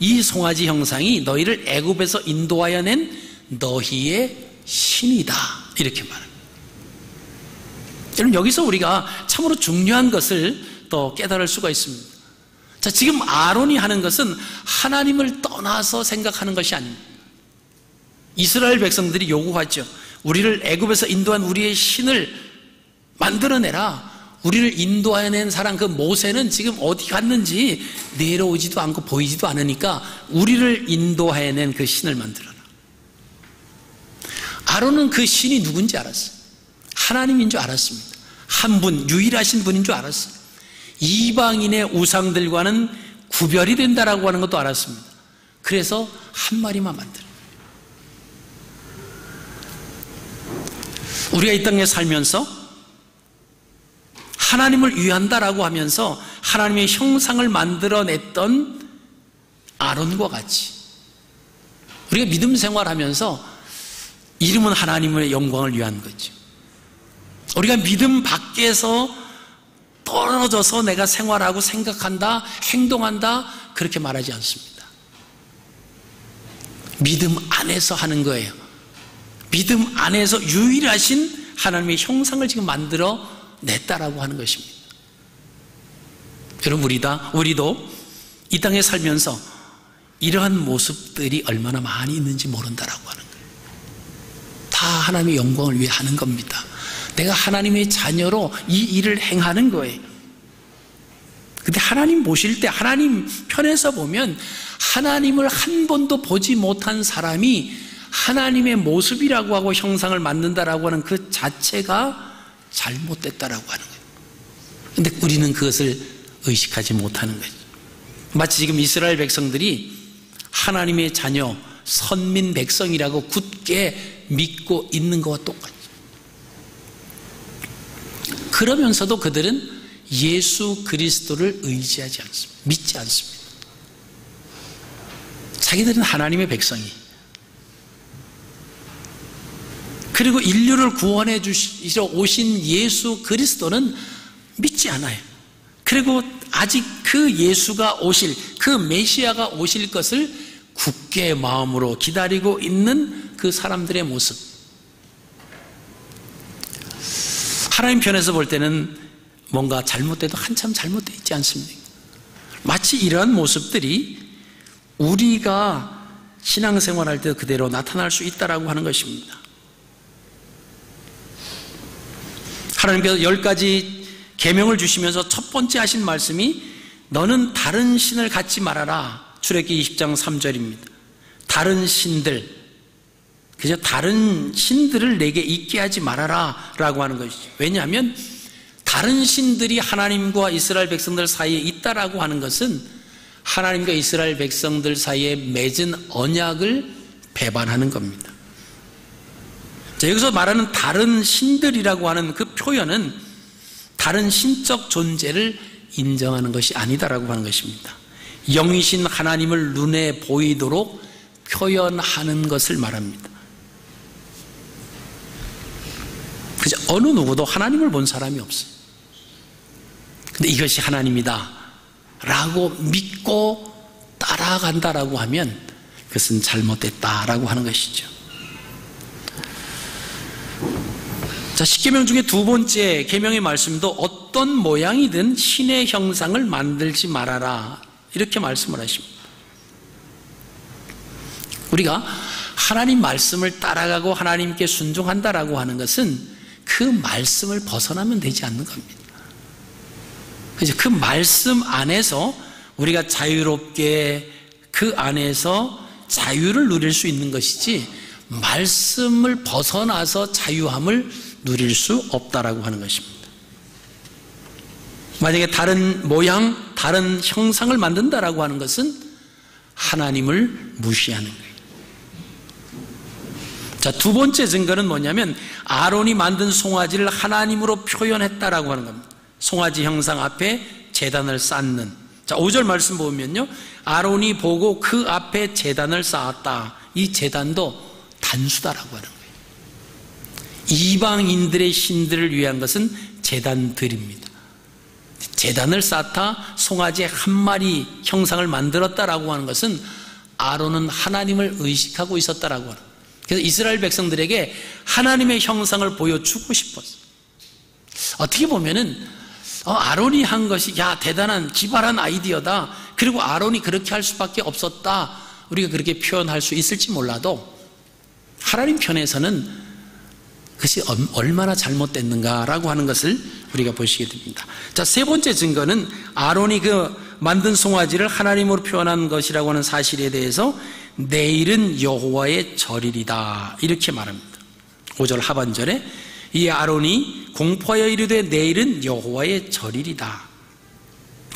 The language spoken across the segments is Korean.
이 송아지 형상이 너희를 애굽에서 인도하여 낸 너희의 신이다, 이렇게 말합니다. 여러분, 여기서 우리가 참으로 중요한 것을 또 깨달을 수가 있습니다. 자, 지금 아론이 하는 것은 하나님을 떠나서 생각하는 것이 아닙니다. 이스라엘 백성들이 요구하죠. 우리를 애굽에서 인도한 우리의 신을 만들어내라. 우리를 인도해낸 사람 그 모세는 지금 어디 갔는지 내려오지도 않고 보이지도 않으니까 우리를 인도해낸 그 신을 만들어라. 아론은 그 신이 누군지 알았어요. 하나님인 줄 알았습니다. 한 분, 유일하신 분인 줄 알았어요. 이방인의 우상들과는 구별이 된다라고 하는 것도 알았습니다. 그래서 한 마리만 만들어요. 우리가 이 땅에 살면서 하나님을 위한다라고 하면서 하나님의 형상을 만들어냈던 아론과 같이 우리가 믿음 생활하면서 이름은 하나님의 영광을 위한 거죠. 우리가 믿음 밖에서 떨어져서 내가 생활하고 생각한다, 행동한다, 그렇게 말하지 않습니다. 믿음 안에서 하는 거예요. 믿음 안에서 유일하신 하나님의 형상을 지금 만들어 냈다라고 하는 것입니다. 여러분, 우리도 이 땅에 살면서 이러한 모습들이 얼마나 많이 있는지 모른다라고 하는 거예요. 다 하나님의 영광을 위해 하는 겁니다. 내가 하나님의 자녀로 이 일을 행하는 거예요. 근데 하나님 보실 때, 하나님 편에서 보면 하나님을 한 번도 보지 못한 사람이 하나님의 모습이라고 하고 형상을 만든다라고 하는 그 자체가 잘못됐다라고 하는 거예요. 근데 우리는 그것을 의식하지 못하는 거죠. 마치 지금 이스라엘 백성들이 하나님의 자녀, 선민 백성이라고 굳게 믿고 있는 것과 똑같죠. 그러면서도 그들은 예수 그리스도를 의지하지 않습니다. 믿지 않습니다. 자기들은 하나님의 백성이, 그리고 인류를 구원해 주시러 오신 예수 그리스도는 믿지 않아요. 그리고 아직 그 예수가 오실, 그 메시아가 오실 것을 굳게 마음으로 기다리고 있는 그 사람들의 모습. 하나님 편에서 볼 때는 뭔가 잘못돼도 한참 잘못되어 있지 않습니까? 마치 이러한 모습들이 우리가 신앙생활할 때 그대로 나타날 수 있다라고 하는 것입니다. 하나님께서 10가지 계명을 주시면서 첫 번째 하신 말씀이 너는 다른 신을 갖지 말아라. 출애굽기 20장 3절입니다. 다른 신들, 그저 다른 신들을 내게 있게 하지 말아라 라고 하는 것이죠. 왜냐하면 다른 신들이 하나님과 이스라엘 백성들 사이에 있다라고 하는 것은 하나님과 이스라엘 백성들 사이에 맺은 언약을 배반하는 겁니다. 자, 여기서 말하는 다른 신들이라고 하는 그 표현은 다른 신적 존재를 인정하는 것이 아니다라고 하는 것입니다. 영이신 하나님을 눈에 보이도록 표현하는 것을 말합니다. 그저 어느 누구도 하나님을 본 사람이 없어요. 근데 이것이 하나님이다 라고 믿고 따라간다라고 하면 그것은 잘못됐다라고 하는 것이죠. 자, 10계명 중에 두 번째 계명의 말씀도 어떤 모양이든 신의 형상을 만들지 말아라 이렇게 말씀을 하십니다. 우리가 하나님 말씀을 따라가고 하나님께 순종한다라고 하는 것은 그 말씀을 벗어나면 되지 않는 겁니다. 그래서 그 말씀 안에서 우리가 자유롭게 그 안에서 자유를 누릴 수 있는 것이지 말씀을 벗어나서 자유함을 누릴 수 없다라고 하는 것입니다. 만약에 다른 모양, 다른 형상을 만든다라고 하는 것은 하나님을 무시하는 거예요. 자, 두 번째 증거는 뭐냐면 아론이 만든 송아지를 하나님으로 표현했다라고 하는 겁니다. 송아지 형상 앞에 제단을 쌓는. 자, 5절 말씀 보면요, 아론이 보고 그 앞에 제단을 쌓았다. 이 제단도 단수다라고 하는 거예요. 이방인들의 신들을 위한 것은 제단들입니다. 제단을 쌓다 송아지 한 마리 형상을 만들었다라고 하는 것은 아론은 하나님을 의식하고 있었다라고 하는. 그래서 이스라엘 백성들에게 하나님의 형상을 보여주고 싶었어요. 어떻게 보면은 아론이 한 것이 대단한 기발한 아이디어다. 그리고 아론이 그렇게 할 수밖에 없었다. 우리가 그렇게 표현할 수 있을지 몰라도 하나님 편에서는 그것이 얼마나 잘못됐는가라고 하는 것을 우리가 보시게 됩니다. 자, 세 번째 증거는 아론이 그 만든 송아지를 하나님으로 표현한 것이라고 하는 사실에 대해서 내일은 여호와의 절이리다 이렇게 말합니다. 5절 하반절에 이 아론이 공포하여 이르되 내일은 여호와의 절이리다.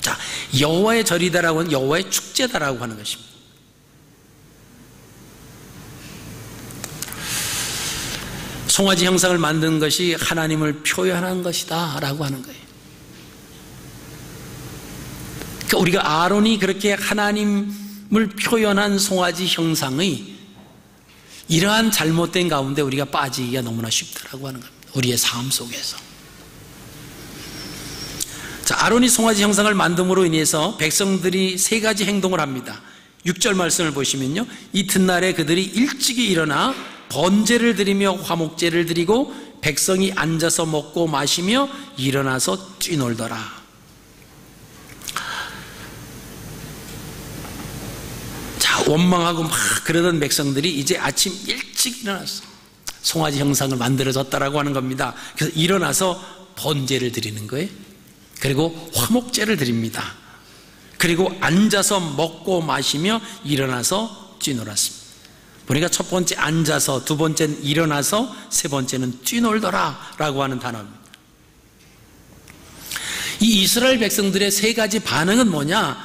자, 여호와의 절이다라고 하는 여호와의 축제다라고 하는 것입니다. 송아지 형상을 만든 것이 하나님을 표현한 것이다 라고 하는 거예요. 그러니까 우리가 아론이 그렇게 하나님을 표현한 송아지 형상의 이러한 잘못된 가운데 우리가 빠지기가 너무나 쉽다라고 하는 겁니다. 우리의 삶 속에서. 자, 아론이 송아지 형상을 만듦으로 인해서 백성들이 세 가지 행동을 합니다. 6절 말씀을 보시면요, 이튿날에 그들이 일찍이 일어나 번제를 드리며 화목제를 드리고 백성이 앉아서 먹고 마시며 일어나서 뛰놀더라. 자, 원망하고 막 그러던 백성들이 이제 아침 일찍 일어났어. 송아지 형상을 만들어졌다라고 하는 겁니다. 그래서 일어나서 번제를 드리는 거예요. 그리고 화목제를 드립니다. 그리고 앉아서 먹고 마시며 일어나서 뛰놀았습니다. 우리가 첫 번째 앉아서, 두 번째는 일어나서, 세 번째는 뛰놀더라 라고 하는 단어입니다. 이 이스라엘 백성들의 세 가지 반응은 뭐냐?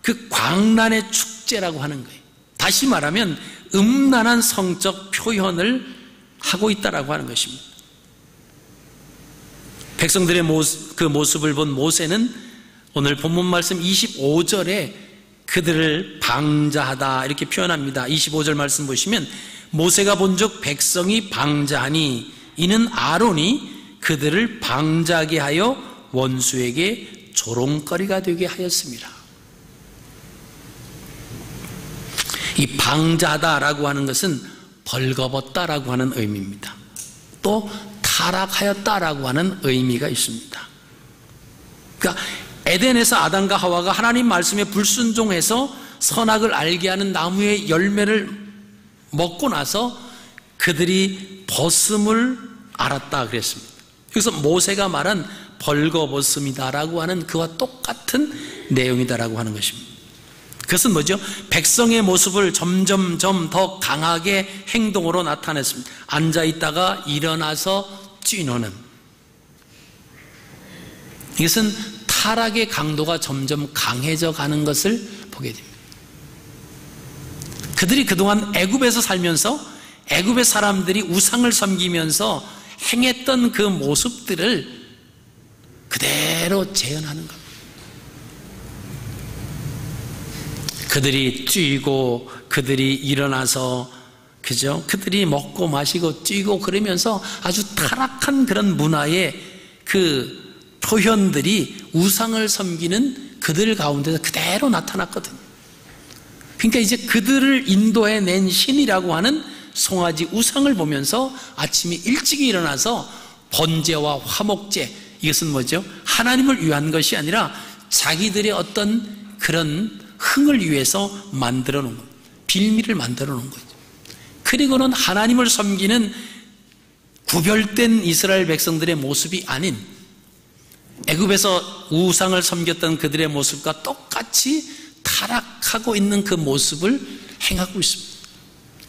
그 광란의 축제라고 하는 거예요. 다시 말하면 음란한 성적 표현을 하고 있다라고 하는 것입니다. 백성들의 그 모습을 본 모세는 오늘 본문 말씀 25절에 그들을 방자하다 이렇게 표현합니다. 25절 말씀 보시면 모세가 본즉 백성이 방자하니 이는 아론이 그들을 방자하게 하여 원수에게 조롱거리가 되게 하였습니다. 이 방자하다라고 하는 것은 벌거벗다라고 하는 의미입니다. 또 타락하였다라고 하는 의미가 있습니다. 그러니까 에덴에서 아담과 하와가 하나님 말씀에 불순종해서 선악을 알게 하는 나무의 열매를 먹고 나서 그들이 벗음을 알았다 그랬습니다. 그래서 모세가 말한 벌거벗음이다라고 하는 그와 똑같은 내용이다라고 하는 것입니다. 그것은 뭐죠? 백성의 모습을 점점점 더 강하게 행동으로 나타냈습니다. 앉아있다가 일어나서 뛰노는, 이것은 타락의 강도가 점점 강해져 가는 것을 보게 됩니다. 그들이 그동안 애굽에서 살면서 애굽의 사람들이 우상을 섬기면서 행했던 그 모습들을 그대로 재현하는 겁니다. 그들이 뛰고 그들이 일어나서, 그죠? 그들이 먹고 마시고 뛰고 그러면서 아주 타락한 그런 문화의 그 표현들이 우상을 섬기는 그들 가운데서 그대로 나타났거든요. 그러니까 이제 그들을 인도해 낸 신이라고 하는 송아지 우상을 보면서 아침에 일찍 일어나서 번제와 화목제, 이것은 뭐죠? 하나님을 위한 것이 아니라 자기들의 어떤 그런 흥을 위해서 만들어 놓은 거예요. 빌미를 만들어 놓은 거죠. 그리고는 하나님을 섬기는 구별된 이스라엘 백성들의 모습이 아닌 애굽에서 우상을 섬겼던 그들의 모습과 똑같이 타락하고 있는 그 모습을 행하고 있습니다.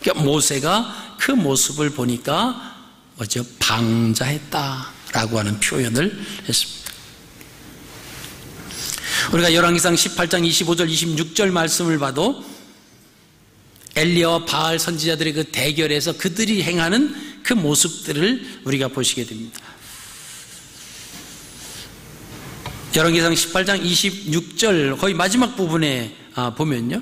그러니까 모세가 그 모습을 보니까 뭐죠? 방자했다라고 하는 표현을 했습니다. 우리가 열왕기상 18장 25절 26절 말씀을 봐도 엘리야와 바알 선지자들의 그 대결에서 그들이 행하는 그 모습들을 우리가 보시게 됩니다. 열왕기상 18장 26절 거의 마지막 부분에 보면요,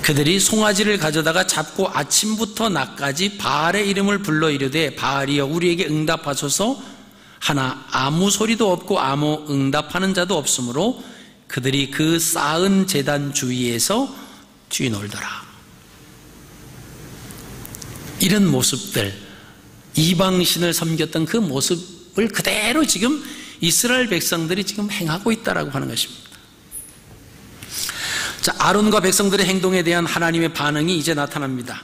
그들이 송아지를 가져다가 잡고 아침부터 낮까지 바알의 이름을 불러 이르되 바알이여 우리에게 응답하소서 하나 아무 소리도 없고 아무 응답하는 자도 없으므로 그들이 그 쌓은 제단 주위에서 뛰놀더라. 이런 모습들, 이방신을 섬겼던 그 모습을 그대로 지금 이스라엘 백성들이 지금 행하고 있다라고 하는 것입니다. 자, 아론과 백성들의 행동에 대한 하나님의 반응이 이제 나타납니다.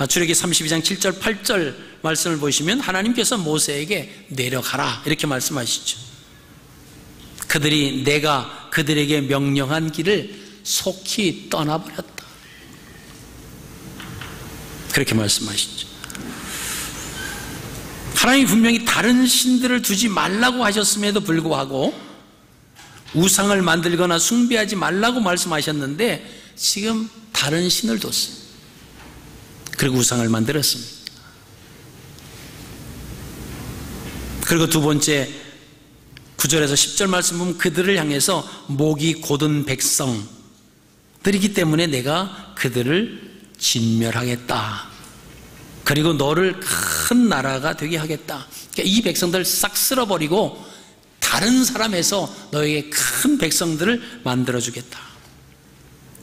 출애기 32장 7절 8절 말씀을 보시면 하나님께서 모세에게 내려가라 이렇게 말씀하시죠. 그들이 내가 그들에게 명령한 길을 속히 떠나버렸다, 그렇게 말씀하시죠. 하나님이 분명히 다른 신들을 두지 말라고 하셨음에도 불구하고 우상을 만들거나 숭배하지 말라고 말씀하셨는데 지금 다른 신을 뒀어요. 그리고 우상을 만들었습니다. 그리고 두 번째 9절에서 10절 말씀 보면 그들을 향해서 목이 곧은 백성들이기 때문에 내가 그들을 진멸하겠다. 그리고 너를 큰 나라가 되게 하겠다. 그러니까 이 백성들을 싹 쓸어버리고 다른 사람에서 너에게 큰 백성들을 만들어주겠다.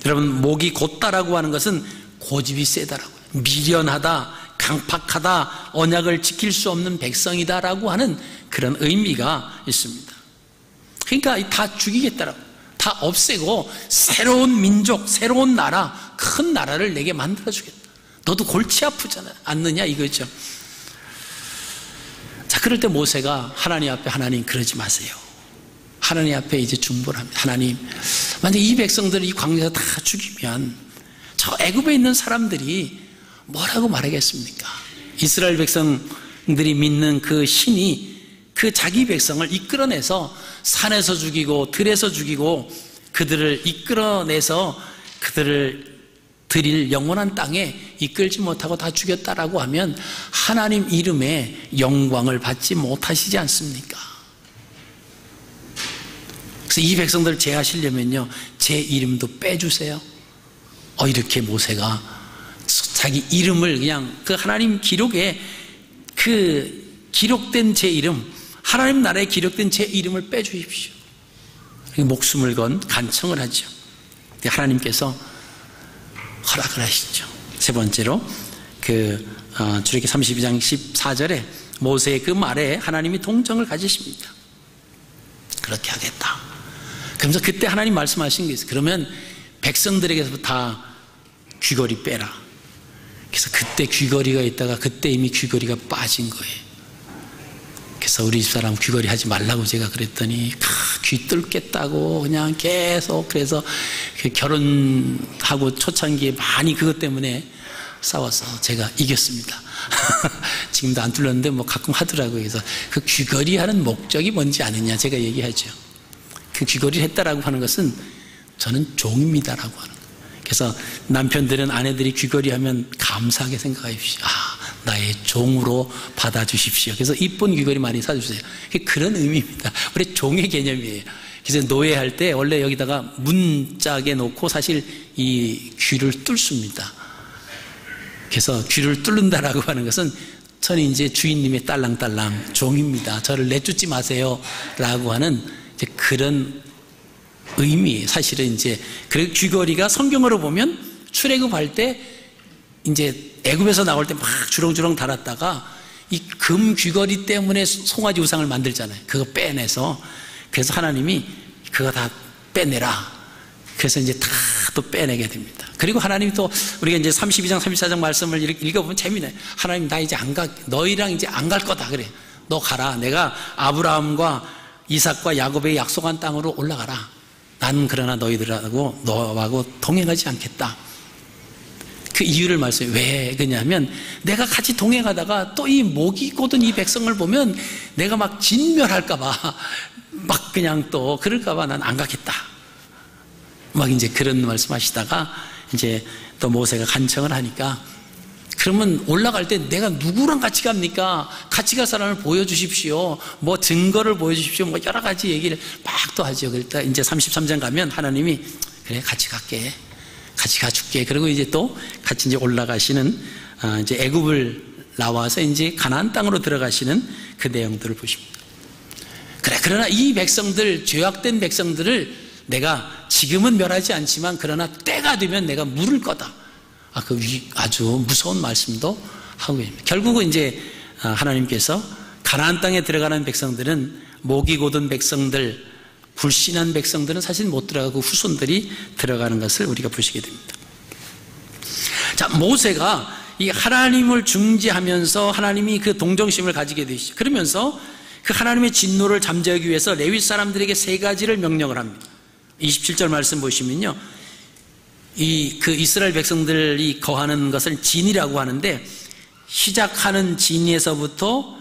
여러분, 목이 곧다라고 하는 것은 고집이 세다라고요. 미련하다, 강팍하다, 언약을 지킬 수 없는 백성이다라고 하는 그런 의미가 있습니다. 그러니까 다 죽이겠다라고, 다 없애고 새로운 민족, 새로운 나라, 큰 나라를 내게 만들어주겠다. 너도 골치 아프잖아, 않느냐 이거죠. 자, 그럴 때 모세가 하나님 앞에, 하나님 그러지 마세요. 하나님 앞에 이제 중보합니다. 하나님, 만약 이 백성들을 이 광야에서 다 죽이면 저 애굽에 있는 사람들이 뭐라고 말하겠습니까? 이스라엘 백성들이 믿는 그 신이 그 자기 백성을 이끌어내서 산에서 죽이고 들에서 죽이고 그들을 이끌어내서 그들을 드릴 영원한 땅에 이끌지 못하고 다 죽였다라고 하면 하나님 이름에 영광을 받지 못하시지 않습니까? 그래서 이 백성들을 제하시려면요, 제 이름도 빼주세요. 이렇게 모세가 자기 이름을 그냥 그 하나님 기록에 그 기록된 제 이름, 하나님 나라에 기록된 제 이름을 빼주십시오. 목숨을 건 간청을 하죠. 하나님께서 허락을 하시죠. 세 번째로 출애기 32장 14절에 모세의 그 말에 하나님이 동정을 가지십니다. 그렇게 하겠다. 그러면서 그때 하나님 말씀하신 게 있어요. 그러면 백성들에게서 다 귀걸이 빼라. 그래서 그때 귀걸이가 있다가 그때 이미 귀걸이가 빠진 거예요. 그래서 우리 집사람 귀걸이 하지 말라고 제가 그랬더니 귀 뚫겠다고 그냥 계속, 그래서 결혼하고 초창기에 많이 그것 때문에 싸워서 제가 이겼습니다. 지금도 안 뚫렸는데 뭐 가끔 하더라고요. 그래서 그 귀걸이 하는 목적이 뭔지 아느냐 제가 얘기하죠. 그 귀걸이를 했다라고 하는 것은 저는 종입니다라고 하는 거예요. 그래서 남편들은 아내들이 귀걸이 하면 감사하게 생각하십시오. 나의 종으로 받아주십시오. 그래서 이쁜 귀걸이 많이 사주세요. 그런 의미입니다. 우리 종의 개념이에요. 그래서 노예할 때 원래 여기다가 문짝에 놓고 사실 이 귀를 뚫습니다. 그래서 귀를 뚫는다라고 하는 것은 저는 이제 주인님의 딸랑딸랑 종입니다. 저를 내쫓지 마세요. 라고 하는 이제 그런 의미. 사실은 이제 그 귀걸이가 성경으로 보면 출애굽할 때 이제 애굽에서 나올 때 막 주렁주렁 달았다가 이 금 귀걸이 때문에 송아지 우상을 만들잖아요. 그거 빼내서, 그래서 하나님이 그거 다 빼내라. 그래서 이제 다 또 빼내게 됩니다. 그리고 하나님이 또 우리가 이제 32장 34장 말씀을 이렇게 읽어보면 재미나요. 하나님, 나 이제 안 가, 너희랑 이제 안 갈 거다. 그래, 너 가라. 내가 아브라함과 이삭과 야곱의 약속한 땅으로 올라가라. 나는 그러나 너희들하고 너하고 동행하지 않겠다. 그 이유를 말씀해. 왜 그러냐면 내가 같이 동행하다가 또 이 목이 곧은 이 백성을 보면 내가 막 진멸할까봐, 막 그냥 또 그럴까봐 난 안 가겠다. 막 이제 그런 말씀하시다가 이제 또 모세가 간청을 하니까, 그러면 올라갈 때 내가 누구랑 같이 갑니까? 같이 갈 사람을 보여주십시오. 뭐 증거를 보여주십시오. 뭐 여러 가지 얘기를 막 또 하죠. 그러니까 이제 33장 가면 하나님이 그래, 같이 갈게. 같이 가줄게. 그리고 이제 또 같이 이제 올라가시는, 이제 애굽을 나와서 이제 가나안 땅으로 들어가시는 그 내용들을 보십니다. 그래, 그러나 이 백성들, 죄악된 백성들을 내가 지금은 멸하지 않지만 그러나 때가 되면 내가 물을 거다. 그 아주 무서운 말씀도 하고 있습니다. 결국은 이제 하나님께서 가나안 땅에 들어가는 백성들은 목이 곧은 백성들, 불신한 백성들은 사실 못 들어가고 후손들이 들어가는 것을 우리가 보시게 됩니다. 자, 모세가 이 하나님을 중지하면서 하나님이 그 동정심을 가지게 되시죠. 그러면서 그 하나님의 진노를 잠재우기 위해서 레위 사람들에게 3가지를 명령을 합니다. 27절 말씀 보시면요, 그 이스라엘 백성들이 거하는 것을 진이라고 하는데, 시작하는 진에서부터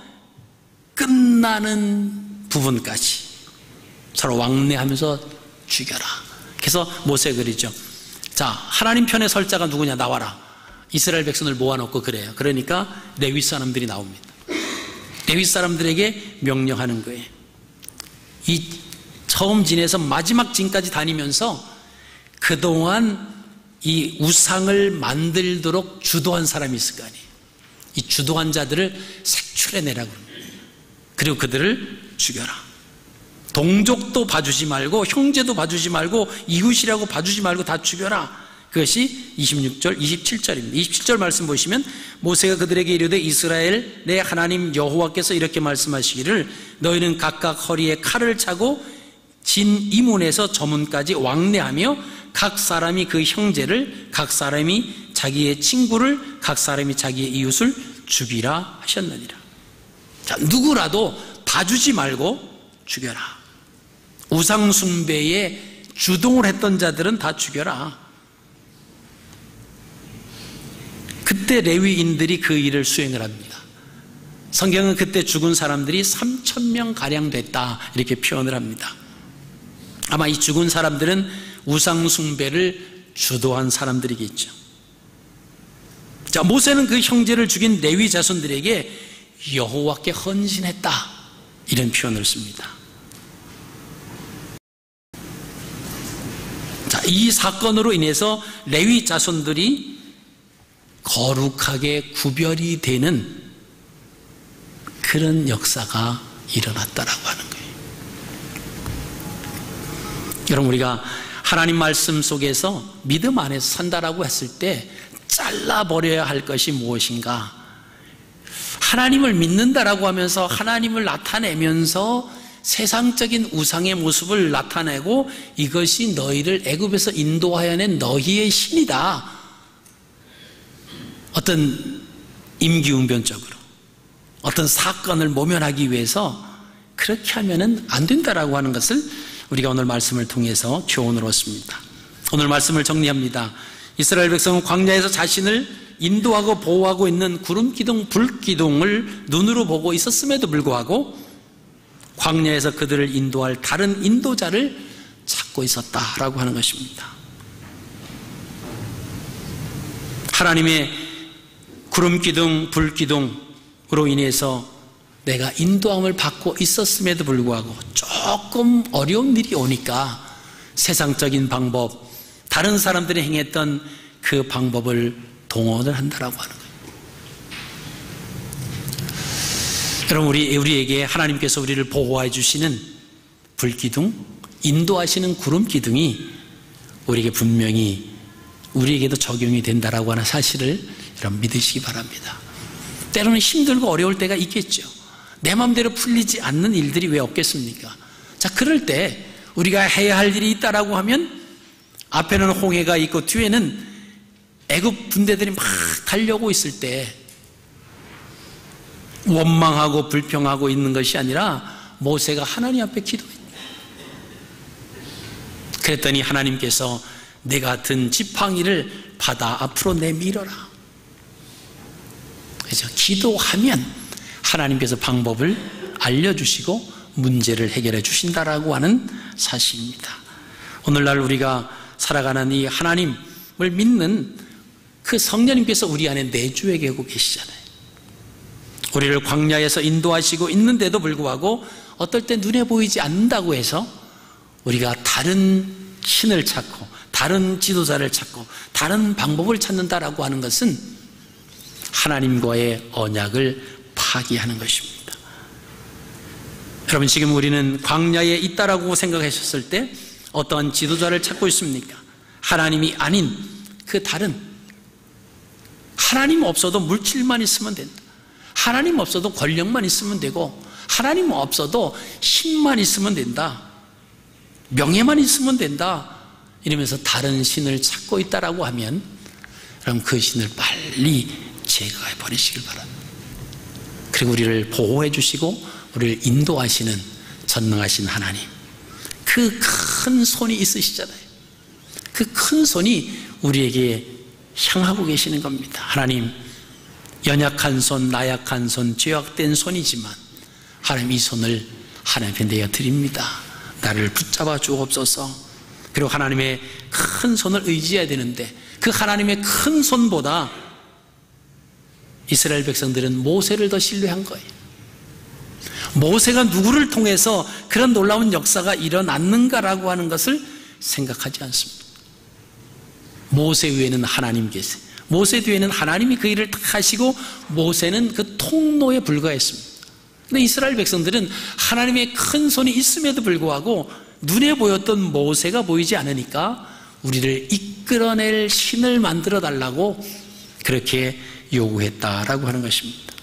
끝나는 부분까지 서로 왕래하면서 죽여라. 그래서 모세 그러죠. 자, 하나님 편에 설 자가 누구냐, 나와라. 이스라엘 백성을 모아놓고 그래요. 그러니까 레위 사람들이 나옵니다. 레위 사람들에게 명령하는 거예요. 이 처음 진에서 마지막 진까지 다니면서 그동안 이 우상을 만들도록 주도한 사람이 있을 거 아니에요. 이 주도한 자들을 색출해내라고 합니다. 그리고 그들을 죽여라. 동족도 봐주지 말고, 형제도 봐주지 말고, 이웃이라고 봐주지 말고 다 죽여라. 그것이 26절, 27절입니다. 27절 말씀 보시면 모세가 그들에게 이르되 이스라엘 내 하나님 여호와께서 이렇게 말씀하시기를 너희는 각각 허리에 칼을 차고 진 이문에서 저문까지 왕래하며 각 사람이 그 형제를, 각 사람이 자기의 친구를, 각 사람이 자기의 이웃을 죽이라 하셨느니라. 자, 누구라도 봐주지 말고 죽여라. 우상 숭배에 주동을 했던 자들은 다 죽여라. 그때 레위인들이 그 일을 수행을 합니다. 성경은 그때 죽은 사람들이 3,000명 가량 됐다 이렇게 표현을 합니다. 아마 이 죽은 사람들은 우상 숭배를 주도한 사람들이겠죠. 자, 모세는 그 형제를 죽인 레위 자손들에게 여호와께 헌신했다 이런 표현을 씁니다. 자, 이 사건으로 인해서 레위 자손들이 거룩하게 구별이 되는 그런 역사가 일어났다라고 하는 거예요. 여러분, 우리가 하나님 말씀 속에서 믿음 안에서 산다라고 했을 때 잘라버려야 할 것이 무엇인가? 하나님을 믿는다라고 하면서 하나님을 나타내면서 세상적인 우상의 모습을 나타내고 이것이 너희를 애굽에서 인도하여 낸 너희의 신이다. 어떤 임기응변적으로 어떤 사건을 모면하기 위해서 그렇게 하면은 안 된다라고 하는 것을 우리가 오늘 말씀을 통해서 교훈을 얻습니다. 오늘 말씀을 정리합니다. 이스라엘 백성은 광야에서 자신을 인도하고 보호하고 있는 구름기둥, 불기둥을 눈으로 보고 있었음에도 불구하고 광야에서 그들을 인도할 다른 인도자를 찾고 있었다라고 하는 것입니다. 하나님의 구름기둥, 불기둥으로 인해서 내가 인도함을 받고 있었음에도 불구하고 조금 어려운 일이 오니까 세상적인 방법, 다른 사람들이 행했던 그 방법을 동원을 한다라고 하는 거예요. 여러분, 우리에게 하나님께서 우리를 보호해 주시는 불기둥, 인도하시는 구름기둥이 우리에게 분명히 우리에게도 적용이 된다라고 하는 사실을 여러분 믿으시기 바랍니다. 때로는 힘들고 어려울 때가 있겠죠. 내 마음대로 풀리지 않는 일들이 왜 없겠습니까? 자, 그럴 때 우리가 해야 할 일이 있다라고 하면 앞에는 홍해가 있고 뒤에는 애굽 군대들이 막 달려오고 있을 때 원망하고 불평하고 있는 것이 아니라 모세가 하나님 앞에 기도했다. 그랬더니 하나님께서 내가 든 지팡이를 바다 앞으로 내밀어라. 그래서 기도하면 하나님께서 방법을 알려주시고 문제를 해결해 주신다라고 하는 사실입니다. 오늘날 우리가 살아가는 이 하나님을 믿는 그 성령님께서 우리 안에 내주해 계고 계시잖아요. 우리를 광야에서 인도하시고 있는데도 불구하고 어떨 때 눈에 보이지 않는다고 해서 우리가 다른 신을 찾고 다른 지도자를 찾고 다른 방법을 찾는다라고 하는 것은 하나님과의 언약을 파기하는 것입니다. 여러분, 지금 우리는 광야에 있다라고 생각하셨을 때 어떠한 지도자를 찾고 있습니까? 하나님이 아닌 그 다른, 하나님 없어도 물질만 있으면 된다, 하나님 없어도 권력만 있으면 되고, 하나님 없어도 힘만 있으면 된다, 명예만 있으면 된다, 이러면서 다른 신을 찾고 있다라고 하면, 그럼 그 신을 빨리 제거해 버리시길 바랍니다. 그리고 우리를 보호해 주시고 우리를 인도하시는 전능하신 하나님, 그 큰 손이 있으시잖아요. 그 큰 손이 우리에게 향하고 계시는 겁니다. 하나님, 연약한 손, 나약한 손, 죄악된 손이지만 하나님, 이 손을 하나님께 내어드립니다. 나를 붙잡아 주옵소서. 그리고 하나님의 큰 손을 의지해야 되는데, 그 하나님의 큰 손보다 이스라엘 백성들은 모세를 더 신뢰한 거예요. 모세가 누구를 통해서 그런 놀라운 역사가 일어났는가라고 하는 것을 생각하지 않습니다. 모세 위에는 하나님 계세요. 모세 뒤에는 하나님이 그 일을 다 하시고 모세는 그 통로에 불과했습니다. 근데 이스라엘 백성들은 하나님의 큰 손이 있음에도 불구하고 눈에 보였던 모세가 보이지 않으니까 우리를 이끌어낼 신을 만들어 달라고 그렇게 요구했다라고 하는 것입니다.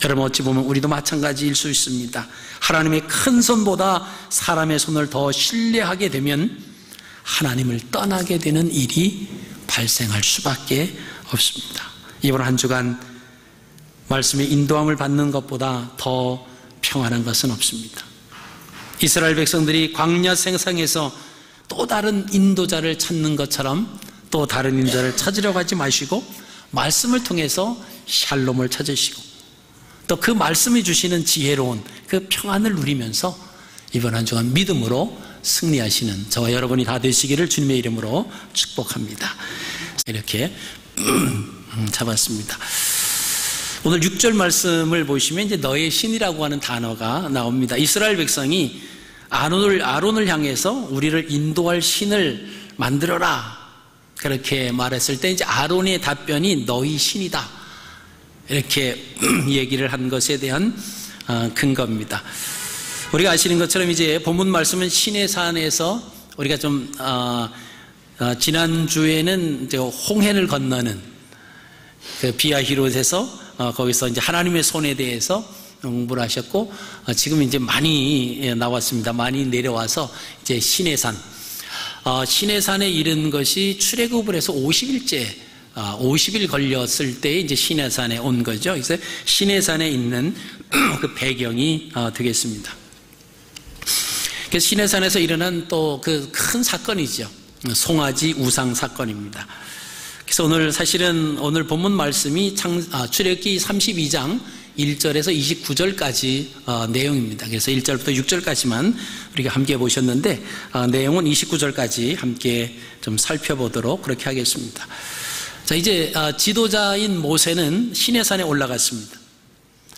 여러분, 어찌 보면 우리도 마찬가지일 수 있습니다. 하나님의 큰 손보다 사람의 손을 더 신뢰하게 되면 하나님을 떠나게 되는 일이 발생할 수밖에 없습니다. 이번 한 주간 말씀의 인도함을 받는 것보다 더 평안한 것은 없습니다. 이스라엘 백성들이 광야 생상에서 또 다른 인도자를 찾는 것처럼 또 다른 인도자를 찾으려고 하지 마시고 말씀을 통해서 샬롬을 찾으시고 또 그 말씀이 주시는 지혜로운 그 평안을 누리면서 이번 한 주간 믿음으로 승리하시는 저와 여러분이 다 되시기를 주님의 이름으로 축복합니다. 이렇게 잡았습니다. 오늘 6절 말씀을 보시면 이제 너의 신이라고 하는 단어가 나옵니다. 이스라엘 백성이 아론을 향해서 우리를 인도할 신을 만들어라 그렇게 말했을 때 이제 아론의 답변이 너희 신이다 이렇게 얘기를 한 것에 대한 근거입니다. 우리가 아시는 것처럼 이제 본문 말씀은 시내산에서 우리가 좀 지난주에는 이제 홍해를 건너는 그 비아히롯에서 거기서 이제 하나님의 손에 대해서 공부를 하셨고 지금 이제 많이 나왔습니다. 많이 내려와서 이제 시내산, 시내산에 이른 것이 출애굽을 해서 50일 걸렸을 때 이제 시내산에 온 거죠. 그래서 시내산에 있는 그 배경이 되겠습니다. 그래서 시내산에서 일어난 또 그 큰 사건이죠. 송아지 우상 사건입니다. 그래서 오늘 본문 말씀이 출애굽기 32장 1절에서 29절까지 내용입니다. 그래서 1절부터 6절까지만 우리가 함께 보셨는데 내용은 29절까지 함께 좀 살펴보도록 그렇게 하겠습니다. 자, 이제 지도자인 모세는 시내산에 올라갔습니다.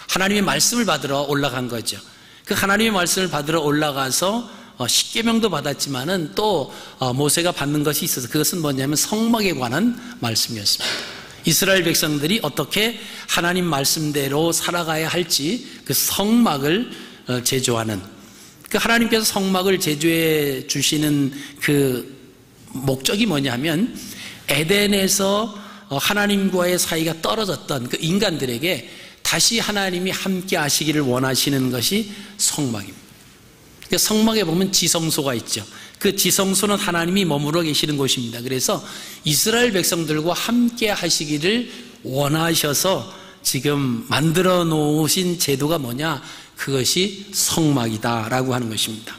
하나님의 말씀을 받으러 올라간 거죠. 그 하나님의 말씀을 받으러 올라가서 십계명도 받았지만은 또 모세가 받는 것이 있어서 그것은 뭐냐면 성막에 관한 말씀이었습니다. 이스라엘 백성들이 어떻게 하나님 말씀대로 살아가야 할지 그 성막을 제조하는, 그 하나님께서 성막을 제조해 주시는 그 목적이 뭐냐면 에덴에서 하나님과의 사이가 떨어졌던 그 인간들에게 다시 하나님이 함께 하시기를 원하시는 것이 성막입니다. 성막에 보면 지성소가 있죠. 그 지성소는 하나님이 머무러 계시는 곳입니다. 그래서 이스라엘 백성들과 함께 하시기를 원하셔서 지금 만들어 놓으신 제도가 뭐냐? 그것이 성막이다라고 하는 것입니다.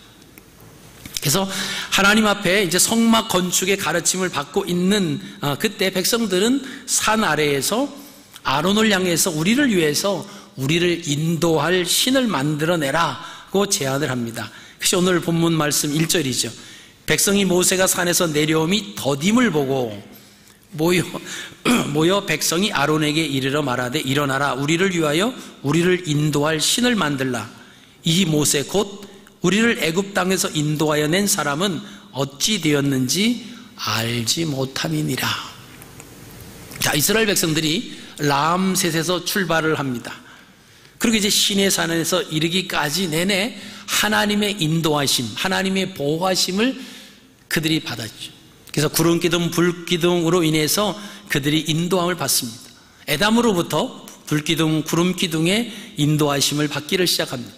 그래서 하나님 앞에 이제 성막 건축의 가르침을 받고 있는 그때 백성들은 산 아래에서 아론을 향해서 우리를 위해서 우리를 인도할 신을 만들어내라고 제안을 합니다. 그것이 오늘 본문 말씀 1절이죠. 백성이 모세가 산에서 내려오미 더딤을 보고 모여 백성이 아론에게 이르러 말하되 일어나라 우리를 위하여 우리를 인도할 신을 만들라. 이 모세 곧 우리를 애굽 땅에서 인도하여 낸 사람은 어찌 되었는지 알지 못함이니라. 자, 이스라엘 백성들이 람셋에서 출발을 합니다. 그리고 이제 시내산에서 이르기까지 내내 하나님의 인도하심, 하나님의 보호하심을 그들이 받았죠. 그래서 구름기둥, 불기둥으로 인해서 그들이 인도함을 받습니다. 에담으로부터 불기둥, 구름기둥의 인도하심을 받기를 시작합니다.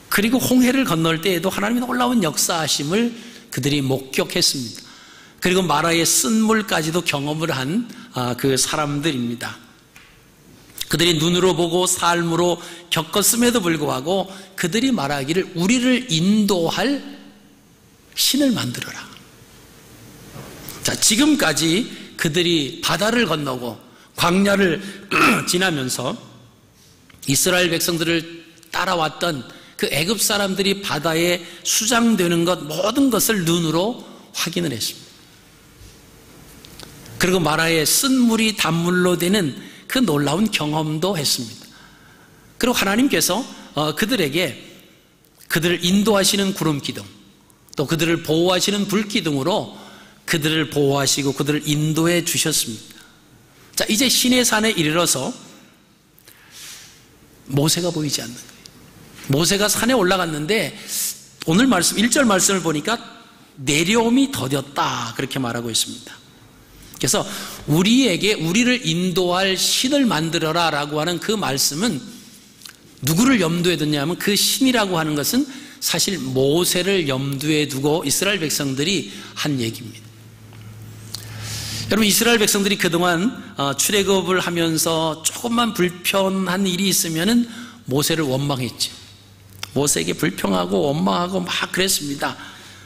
그리고 홍해를 건널 때에도 하나님의 놀라운 역사하심을 그들이 목격했습니다. 그리고 마라의 쓴물까지도 경험을 한 그 사람들입니다. 그들이 눈으로 보고 삶으로 겪었음에도 불구하고 그들이 말하기를 우리를 인도할 신을 만들어라. 자, 지금까지 그들이 바다를 건너고 광야를 지나면서 이스라엘 백성들을 따라왔던 그 애굽 사람들이 바다에 수장되는 것 모든 것을 눈으로 확인을 했습니다. 그리고 마라의 쓴물이 단물로 되는 그 놀라운 경험도 했습니다. 그리고 하나님께서 그들에게 그들을 인도하시는 구름기둥, 또 그들을 보호하시는 불기둥으로 그들을 보호하시고 그들을 인도해 주셨습니다. 자, 이제 시내산에 이르러서 모세가 보이지 않는 거예요. 모세가 산에 올라갔는데 오늘 말씀 1절 말씀을 보니까 내려옴이 더뎠다 그렇게 말하고 있습니다. 그래서 우리에게 우리를 인도할 신을 만들어라 라고 하는 그 말씀은 누구를 염두에 뒀냐면 그 신이라고 하는 것은 사실 모세를 염두에 두고 이스라엘 백성들이 한 얘기입니다. 여러분, 이스라엘 백성들이 그동안 출애굽을 하면서 조금만 불편한 일이 있으면은 모세를 원망했죠. 모세에게 불평하고 원망하고 막 그랬습니다.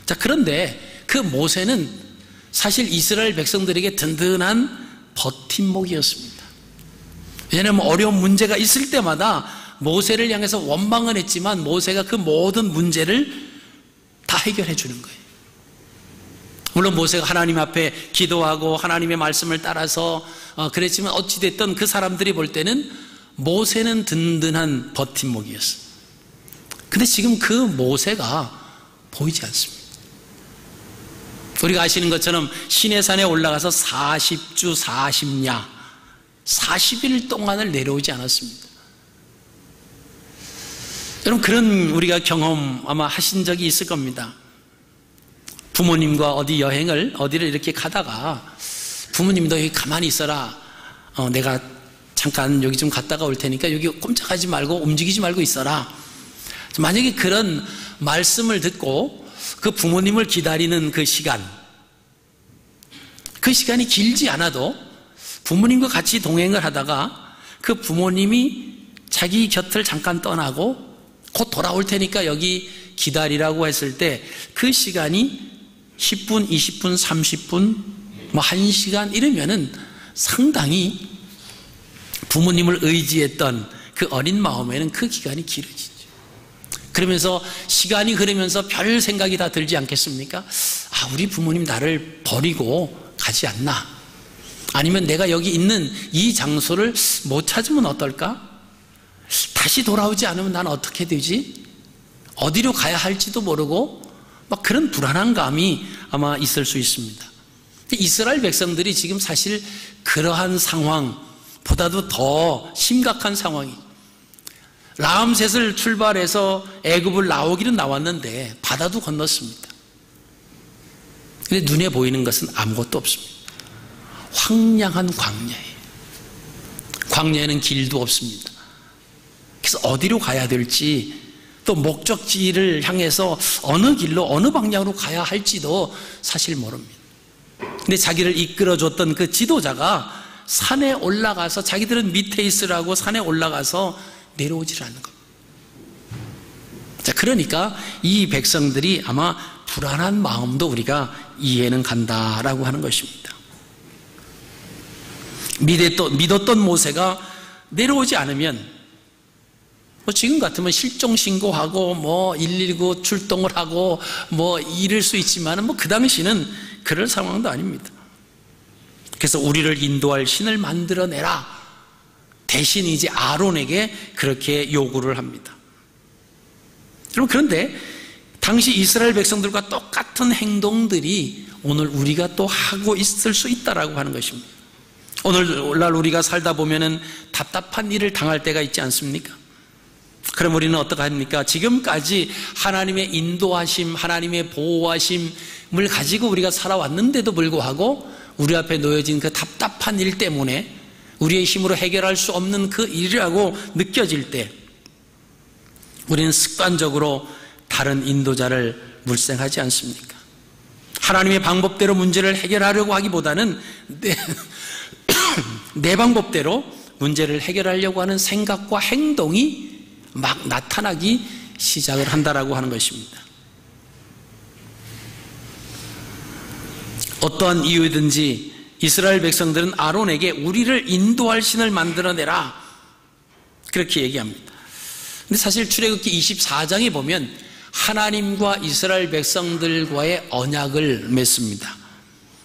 자, 그런데 그 모세는 사실 이스라엘 백성들에게 든든한 버팀목이었습니다. 왜냐하면 어려운 문제가 있을 때마다 모세를 향해서 원망을 했지만 모세가 그 모든 문제를 다 해결해 주는 거예요. 물론 모세가 하나님 앞에 기도하고 하나님의 말씀을 따라서 그랬지만 어찌됐든 그 사람들이 볼 때는 모세는 든든한 버팀목이었어요. 근데 지금 그 모세가 보이지 않습니다. 우리가 아시는 것처럼 시내산에 올라가서 40주 40야 40일 동안을 내려오지 않았습니다. 여러분, 그런 우리가 경험 아마 하신 적이 있을 겁니다. 부모님과 어디를 이렇게 가다가 부모님도 여기 가만히 있어라, 내가 잠깐 여기 좀 갔다가 올 테니까 여기 꼼짝하지 말고 움직이지 말고 있어라. 만약에 그런 말씀을 듣고 그 부모님을 기다리는 그 시간이 길지 않아도 부모님과 같이 동행을 하다가 그 부모님이 자기 곁을 잠깐 떠나고 곧 돌아올 테니까 여기 기다리라고 했을 때 그 시간이 10분, 20분, 30분, 뭐 1시간 이러면은 상당히 부모님을 의지했던 그 어린 마음에는 그 기간이 길어지죠. 그러면서 시간이 흐르면서 별 생각이 다 들지 않겠습니까? 우리 부모님 나를 버리고 가지 않나? 아니면 내가 여기 있는 이 장소를 못 찾으면 어떨까? 다시 돌아오지 않으면 난 어떻게 되지? 어디로 가야 할지도 모르고 막 그런 불안한 감이 아마 있을 수 있습니다. 이스라엘 백성들이 지금 사실 그러한 상황보다도 더 심각한 상황이, 람셋을 출발해서 애굽을 나오기는 나왔는데 바다도 건넜습니다. 근데 눈에 보이는 것은 아무것도 없습니다. 황량한 광야예요. 광야에는 길도 없습니다. 그래서 어디로 가야 될지, 또 목적지를 향해서 어느 길로 어느 방향으로 가야 할지도 사실 모릅니다. 근데 자기를 이끌어줬던 그 지도자가 산에 올라가서 자기들은 밑에 있으라고 산에 올라가서 내려오질 않는 겁니다. 자, 그러니까 이 백성들이 아마 불안한 마음도 우리가 이해는 간다라고 하는 것입니다. 믿었던 모세가 내려오지 않으면 지금 같으면 실종 신고하고 119 출동을 하고 이럴 수 있지만 그 당시는 그럴 상황도 아닙니다. 그래서 우리를 인도할 신을 만들어내라, 대신 이제 아론에게 그렇게 요구를 합니다. 여러분, 그런데 당시 이스라엘 백성들과 똑같은 행동들이 오늘 우리가 또 하고 있을 수 있다라고 하는 것입니다. 오늘날 우리가 살다 보면은 답답한 일을 당할 때가 있지 않습니까? 그럼 우리는 어떻게 합니까? 지금까지 하나님의 인도하심, 하나님의 보호하심을 가지고 우리가 살아왔는데도 불구하고 우리 앞에 놓여진 그 답답한 일 때문에 우리의 힘으로 해결할 수 없는 그 일이라고 느껴질 때 우리는 습관적으로 다른 인도자를 물색하지 않습니까? 하나님의 방법대로 문제를 해결하려고 하기보다는 내 방법대로 문제를 해결하려고 하는 생각과 행동이 막 나타나기 시작을 한다라고 하는 것입니다. 어떠한 이유든지 이스라엘 백성들은 아론에게 우리를 인도할 신을 만들어내라 그렇게 얘기합니다. 근데 사실 출애굽기 24장에 보면 하나님과 이스라엘 백성들과의 언약을 맺습니다.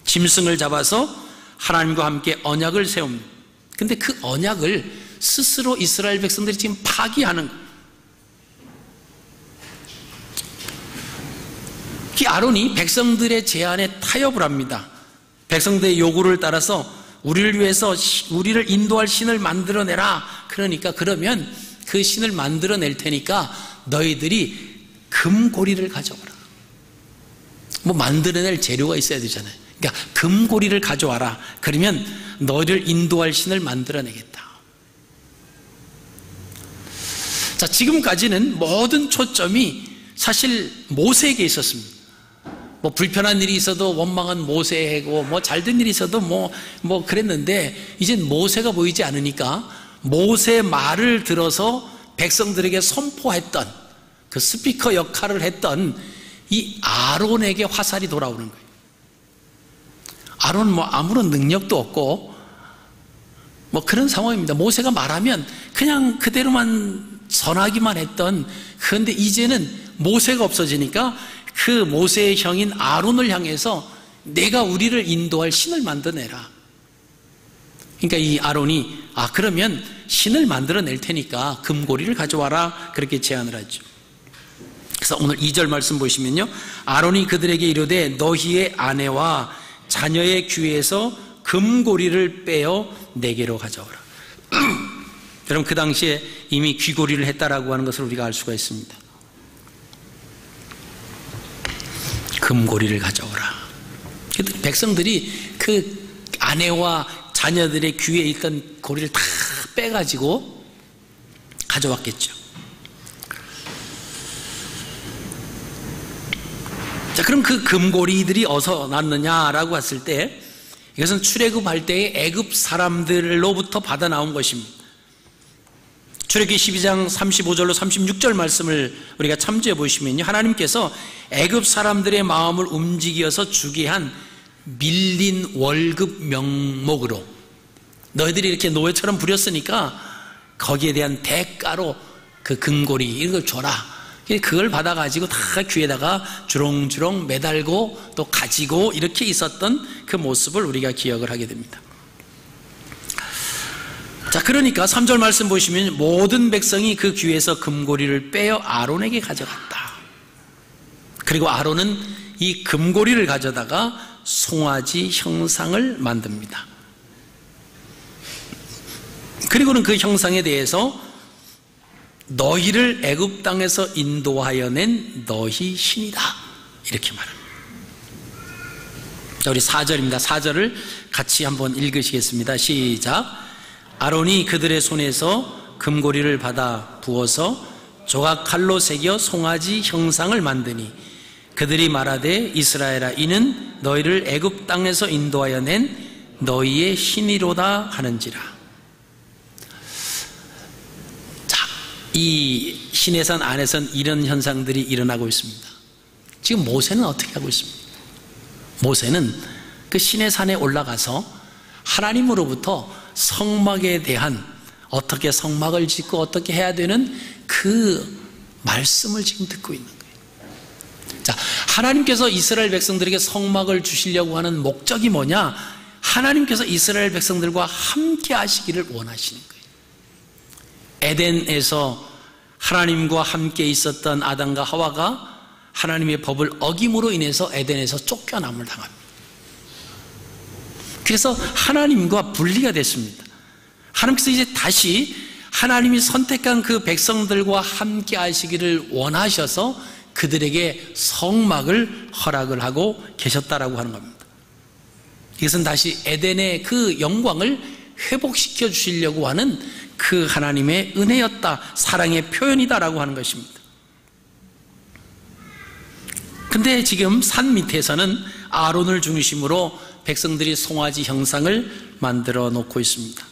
짐승을 잡아서 하나님과 함께 언약을 세웁니다. 근데 그 언약을 스스로 이스라엘 백성들이 지금 파기하는 거예요. 이 아론이 백성들의 제안에 타협을 합니다. 백성들의 요구를 따라서 우리를 위해서 우리를 인도할 신을 만들어내라. 그러니까 그러면 그 신을 만들어낼 테니까 너희들이 금고리를 가져와라. 뭐 만들어낼 재료가 있어야 되잖아요. 그러니까 금고리를 가져와라. 그러면 너희를 인도할 신을 만들어내겠다. 자, 지금까지는 모든 초점이 사실 모세에게 있었습니다. 뭐 불편한 일이 있어도 원망한 모세고 뭐 잘된 일이 있어도 뭐 그랬는데 이젠 모세가 보이지 않으니까 모세의 말을 들어서 백성들에게 선포했던 그 스피커 역할을 했던 이 아론에게 화살이 돌아오는 거예요. 아론은 뭐 아무런 능력도 없고 뭐 그런 상황입니다. 모세가 말하면 그냥 그대로만 전하기만 했던, 그런데 이제는 모세가 없어지니까 그 모세의 형인 아론을 향해서 내가 우리를 인도할 신을 만들어내라. 그러니까 이 아론이 그러면 신을 만들어낼 테니까 금고리를 가져와라 그렇게 제안을 하죠. 그래서 오늘 2절 말씀 보시면요, 아론이 그들에게 이르되 너희의 아내와 자녀의 귀에서 금고리를 빼어 내게로 가져오라. 여러분, 그 당시에 이미 귀고리를 했다라고 하는 것을 우리가 알 수가 있습니다. 금고리를 가져오라. 백성들이 그 아내와 자녀들의 귀에 있던 고리를 다 빼가지고 가져왔겠죠. 자, 그럼 그 금고리들이 어디서 났느냐라고 했을 때 이것은 출애굽할 때의 애굽 사람들로부터 받아 나온 것입니다. 출애굽기 12장 35절로 36절 말씀을 우리가 참조해 보시면요, 하나님께서 애굽 사람들의 마음을 움직여서 주게 한 밀린 월급 명목으로 너희들이 이렇게 노예처럼 부렸으니까 거기에 대한 대가로 그 금고리 이걸 줘라. 그걸 받아가지고 다 귀에다가 주렁주렁 매달고 또 가지고 이렇게 있었던 그 모습을 우리가 기억을 하게 됩니다. 자, 그러니까 3절 말씀 보시면 모든 백성이 그 귀에서 금고리를 빼어 아론에게 가져갔다. 그리고 아론은 이 금고리를 가져다가 송아지 형상을 만듭니다. 그리고는 그 형상에 대해서 너희를 애굽 땅에서 인도하여 낸 너희 신이다 이렇게 말합니다. 자, 우리 4절입니다. 4절을 같이 한번 읽으시겠습니다. 시작. 아론이 그들의 손에서 금고리를 받아 부어서 조각칼로 새겨 송아지 형상을 만드니 그들이 말하되 이스라엘아, 이는 너희를 애굽 땅에서 인도하여 낸 너희의 신이로다 하는지라. 자, 이 시내산 안에선 이런 현상들이 일어나고 있습니다. 지금 모세는 어떻게 하고 있습니까? 모세는 그 시내산에 올라가서 하나님으로부터 성막에 대한, 어떻게 성막을 짓고 어떻게 해야 되는 그 말씀을 지금 듣고 있는 거예요. 자, 하나님께서 이스라엘 백성들에게 성막을 주시려고 하는 목적이 뭐냐? 하나님께서 이스라엘 백성들과 함께 하시기를 원하시는 거예요. 에덴에서 하나님과 함께 있었던 아담과 하와가 하나님의 법을 어김으로 인해서 에덴에서 쫓겨남을 당합니다. 그래서 하나님과 분리가 됐습니다. 하나님께서 이제 다시 하나님이 선택한 그 백성들과 함께 하시기를 원하셔서 그들에게 성막을 허락을 하고 계셨다라고 하는 겁니다. 이것은 다시 에덴의 그 영광을 회복시켜 주시려고 하는 그 하나님의 은혜였다, 사랑의 표현이다라고 하는 것입니다. 근데 지금 산 밑에서는 아론을 중심으로 백성들이 송아지 형상을 만들어 놓고 있습니다.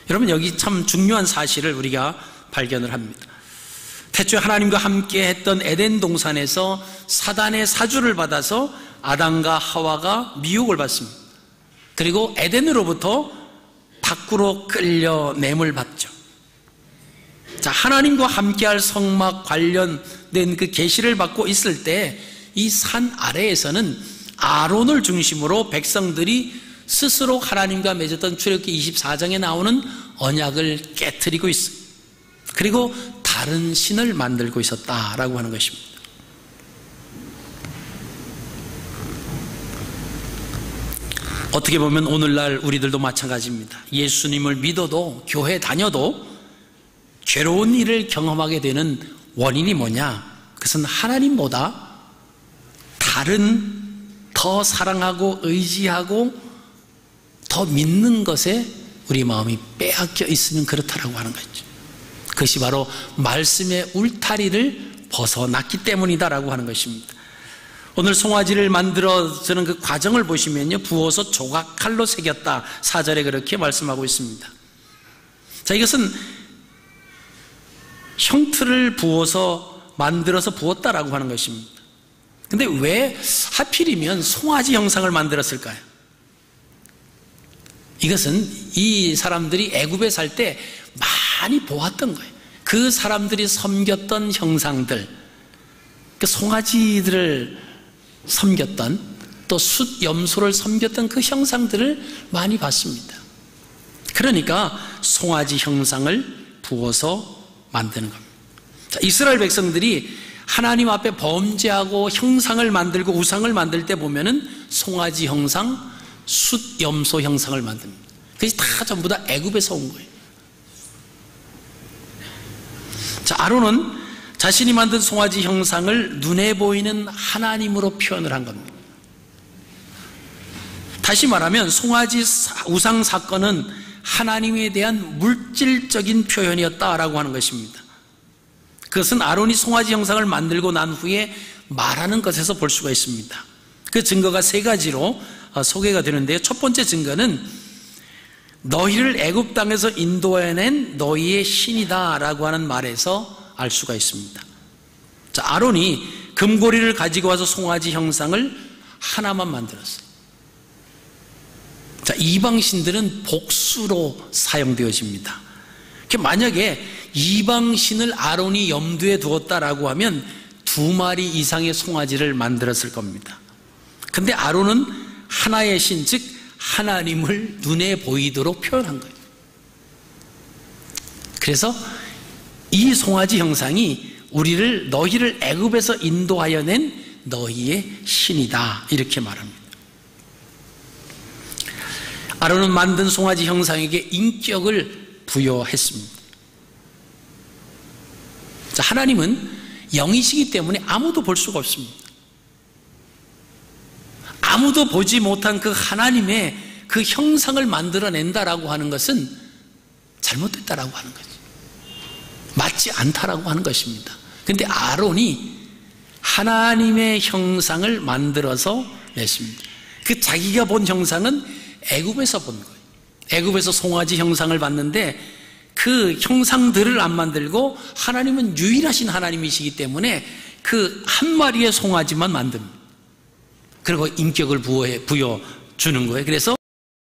여러분, 여기 참 중요한 사실을 우리가 발견을 합니다. 태초에 하나님과 함께 했던 에덴 동산에서 사단의 사주를 받아서 아담과 하와가 미혹을 받습니다. 그리고 에덴으로부터 밖으로 끌려냄을 받죠. 자, 하나님과 함께할 성막 관련된 그 계시를 받고 있을 때 이 산 아래에서는 아론을 중심으로 백성들이 스스로 하나님과 맺었던 출애굽기 24장에 나오는 언약을 깨트리고 있어요. 그리고 다른 신을 만들고 있었다라고 하는 것입니다. 어떻게 보면 오늘날 우리들도 마찬가지입니다. 예수님을 믿어도 교회 다녀도 괴로운 일을 경험하게 되는 원인이 뭐냐? 그것은 하나님보다 다른 더 사랑하고 의지하고 더 믿는 것에 우리 마음이 빼앗겨 있으면 그렇다라고 하는 거죠. 그것이 바로 말씀의 울타리를 벗어났기 때문이다라고 하는 것입니다. 오늘 송아지를 만들어주는 그 과정을 보시면요, 부어서 조각칼로 새겼다, 4절에 그렇게 말씀하고 있습니다. 자, 이것은 형틀을 부어서 만들어서 부었다라고 하는 것입니다. 근데 왜 하필이면 송아지 형상을 만들었을까요? 이것은 이 사람들이 애굽에 살 때 많이 보았던 거예요. 그 사람들이 섬겼던 형상들, 그 송아지들을 섬겼던, 또 숫 염소를 섬겼던 그 형상들을 많이 봤습니다. 그러니까 송아지 형상을 부어서 만드는 겁니다. 자, 이스라엘 백성들이 하나님 앞에 범죄하고 형상을 만들고 우상을 만들 때 보면은 송아지 형상, 숫 염소 형상을 만듭니다. 그것이 다 전부 다 애굽에서 온 거예요. 자, 아론은 자신이 만든 송아지 형상을 눈에 보이는 하나님으로 표현을 한 겁니다. 다시 말하면 송아지 우상 사건은 하나님에 대한 물질적인 표현이었다라고 하는 것입니다. 그것은 아론이 송아지 형상을 만들고 난 후에 말하는 것에서 볼 수가 있습니다. 그 증거가 세 가지로 소개가 되는데요. 첫 번째 증거는 너희를 애굽 땅에서 인도해낸 너희의 신이다 라고 하는 말에서 알 수가 있습니다. 자, 아론이 금고리를 가지고 와서 송아지 형상을 하나만 만들었어요. 자, 이방신들은 복수로 사용되어집니다. 만약에 이방신을 아론이 염두에 두었다라고 하면 2마리 이상의 송아지를 만들었을 겁니다. 근데 아론은 하나의 신, 즉 하나님을 눈에 보이도록 표현한 거예요. 그래서 이 송아지 형상이 너희를 애굽에서 인도하여 낸 너희의 신이다, 이렇게 말합니다. 아론은 만든 송아지 형상에게 인격을 부여했습니다. 자, 하나님은 영이시기 때문에 아무도 볼 수가 없습니다. 아무도 보지 못한 그 하나님의 그 형상을 만들어낸다라고 하는 것은 잘못됐다라고 하는 거죠. 맞지 않다라고 하는 것입니다. 그런데 아론이 하나님의 형상을 만들어서 냈습니다. 그 자기가 본 형상은 애굽에서 본 거예요. 애굽에서 송아지 형상을 봤는데 그 형상들을 안 만들고 하나님은 유일하신 하나님이시기 때문에 그 한 마리의 송아지만 만듭니다. 그리고 인격을 부여주는 거예요. 그래서